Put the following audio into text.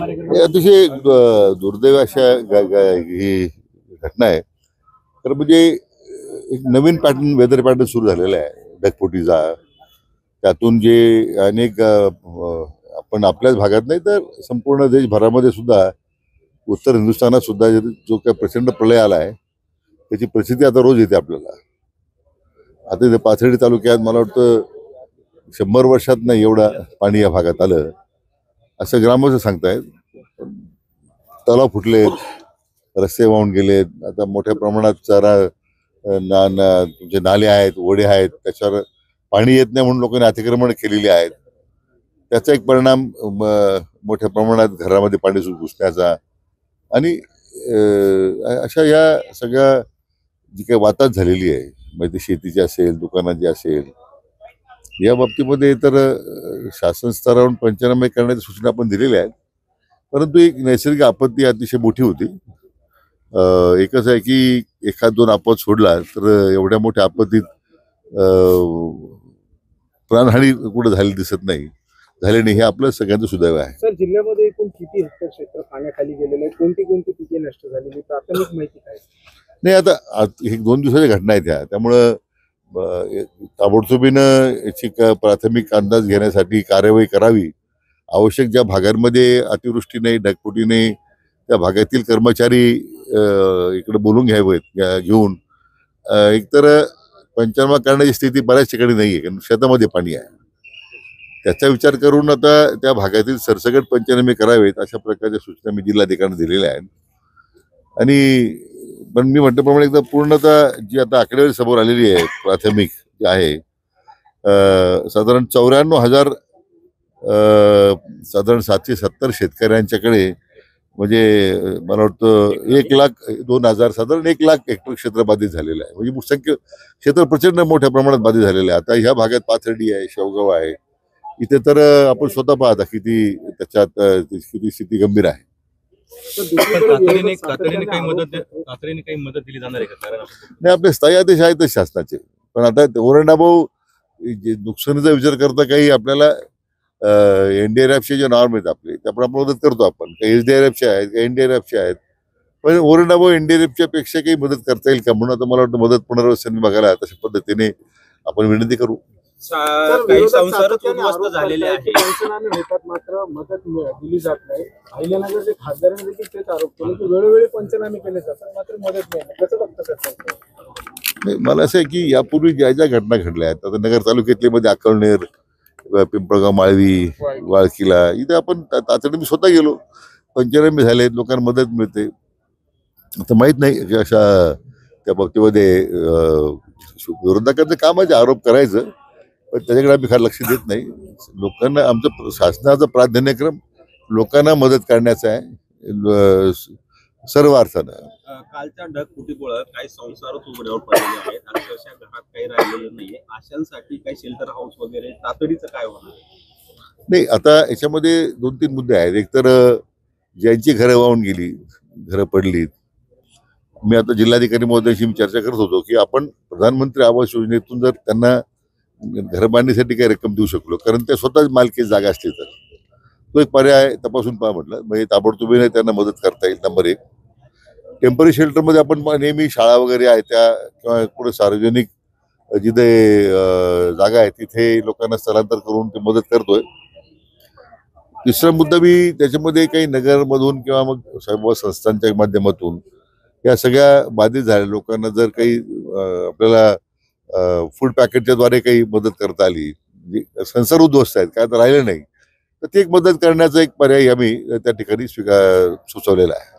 हे अतिशय दुर्दैव अशा ही घटना आहे. तर म्हणजे एक नवीन पॅटर्न, वेदर पॅटर्न सुरू झालेला आहे ढगफुटीचा. त्यातून जे अनेक आपण आपल्याच भागात नाही तर संपूर्ण देशभरामध्ये सुद्धा, उत्तर हिंदुस्थानात सुद्धा जो काही प्रचंड प्रलय आला आहे त्याची परिस्थिती आता रोज येते आपल्याला. आता इथे पाथर्डी तालुक्यात मला वाटतं 100 वर्षात नाही एवढा पाणी या भागात आलं असं ग्रामस्थ सांगतायत. तलाव फुटलेत, रस्ते वाहून गेलेत, आता मोठ्या प्रमाणात तुमचे नाले आहेत, ओढे आहेत, त्याच्यावर पाणी येत नाही म्हणून लोकांनी अतिक्रमण केलेली आहेत. त्याचा एक परिणाम मोठ्या प्रमाणात घरामध्ये पाणी घुसण्याचा आणि अशा या सगळ्या जी काही वाताहत झालेली आहे, म्हणजे ती शेतीची असेल, दुकानाची असेल, या बाबतीमध्ये तर शासन स्तरावरून पंचनामे करण्याच्या सूचना आपण दिलेल्या आहेत. परंतु एक नैसर्गिक आपत्ती अतिशय मोठी होती. एकच आहे की एखाद दोन आपत सोडला तर एवढ्या मोठ्या आपत्तीत प्राणहानी कुठं झाली दिसत नाही, झाले नाही. हे आपलं सगळ्यांचं सुदैव आहे. सर, जिल्ह्यामध्ये एकूण किती हेक्टर क्षेत्र पाण्याखाली गेलेलं आहे? कोणती कोणती पिके नष्ट झालेली? प्राथमिक माहिती काय? नाही, आता हे 2 दिवसाच्या घटना आहेत त्यामुळं ताबडतोबीनं याची प्राथमिक अंदाज घेण्यासाठी कार्यवाही करावी. आवश्यक ज्या भागांमध्ये अतिवृष्टी नाही, ढगफुटी नाही, त्या भागातील कर्मचारी इकडे बोलून घेऊन एकतर पंचनामा करण्याची स्थिती बऱ्याच ठिकाणी नाही आहे, कारण शेतामध्ये पाणी आहे. त्याचा विचार करून आता त्या भागातील सरसकट पंचनामे करावेत अशा प्रकारच्या सूचना मी जिल्हाधिकाऱ्यांना दिलेल्या आहेत. आणि पण मी म्हटल्याप्रमाणे एकदा पूर्णतः जी आता आकडेवारी समोर आलेली आहे प्राथमिक जी आहे, साधारण 94,000 साधारण 770 शेतकऱ्यांच्याकडे, म्हणजे मला वाटतं 1,02,000 साधारण 1,00,000 हेक्टर क्षेत्र बाधित झालेलं आहे. म्हणजे संख्य क्षेत्र प्रचंड मोठ्या प्रमाणात बाधित झालेलं आहे. आता ह्या भागात पाथर्डी आहे, शेवगाव आहे, इथे तर आपण स्वतः पाहता किती त्याच्यात किती स्थिती गंभीर आहे. तातडीने काही मदत दिली जाणार आहे का? नाही, आपले स्थायी आदेश आहेतच शासनाचे, पण आता ओरंडाभाऊ नुकसानीचा विचार करता काही आपल्याला NDRFचे जे नॉर्म आहेत आपले त्याप्रमाणे आपण मदत करतो. आपण काही SDRFचे आहेत, काही NDRFचे आहेत, पण ओरंडाभाऊ NDRFच्या पेक्षा काही मदत करता येईल का म्हणून आता मला वाटतं मदत पुनर्वसन विभागाला तशा पद्धतीने आपण विनंती करू. काही संसार उद्ध्वस्त झालेले आहेत, पंचनामे होतात मात्र मदत दिली जात नाही. अहिल्यानगरचे खासदारांनी देखील तेच आरोप केले की वेळोवेळी पंचनामे केले जातात मात्र मदत नाही. कसं बघतं सर? मला असं आहे की यापूर्वी ज्या ज्या घटना घडल्या आहेत, आता नगर तालुक्यातले मध्ये अकळनेर, पिंपळगाव, माळवी, वाळकीला, इथे आपण तातडीने स्वतः गेलो, पंचनामे झालेत, लोकांना मदत मिळते. आता माहीत नाही की अशा त्या बाबतीमध्ये विरोधकांचं काम आहे आरोप करायचं, पण त्याच्याकडे आम्ही फार लक्ष देत नाही. लोकांना आमचं शासनाचा प्राधान्यक्रम लोकांना मदत करण्याचा आहे सर्व अर्थानं. कालच्या ढगफुटीमुळे काही संसारच उघड्यावर पडलेले आहेत, अक्षरशः घरात काही राहिलेलं नाहीये. अशांसाठी काही शेल्टर हाऊस वगैरे तातडीचं काय होणार? नाही, आता याच्यामध्ये 2-3 मुद्दे आहेत. एक तर ज्यांची घरं वाहून गेली, घरं पडलीत, मी आता जिल्हाधिकारी महोदयाशी मी चर्चा करत होतो की आपण प्रधानमंत्री आवास योजनेतून जर त्यांना घर बांधण्यासाठी काही रक्कम देऊ शकलो, कारण ते स्वतःच मालकी जागा असते तर तो एक पर्याय तपासून पहा म्हटलं. म्हणजे ताबडतोबीने त्यांना मदत करता येईल. नंबर 1, टेम्पररी शेल्टरमध्ये आपण नेहमी शाळा वगैरे आहे त्या किंवा कुठे सार्वजनिक जिथे जागा आहे तिथे लोकांना स्थलांतर करून ते मदत करतोय. तिसरा मुद्दा मी त्याच्यामध्ये काही नगरमधून किंवा मग सर्व संस्थांच्या माध्यमातून या सगळ्या बाधित झालेल्या लोकांना जर काही आपल्याला फूड पॅकेटच्या द्वारे काही मदत करता आली, संसार उद्ध्वस्त आहेत, काय तर राहिलं नाही, तर ती एक मदत करण्याचा एक पर्याय आम्ही त्या ठिकाणी सुचवलेला आहे.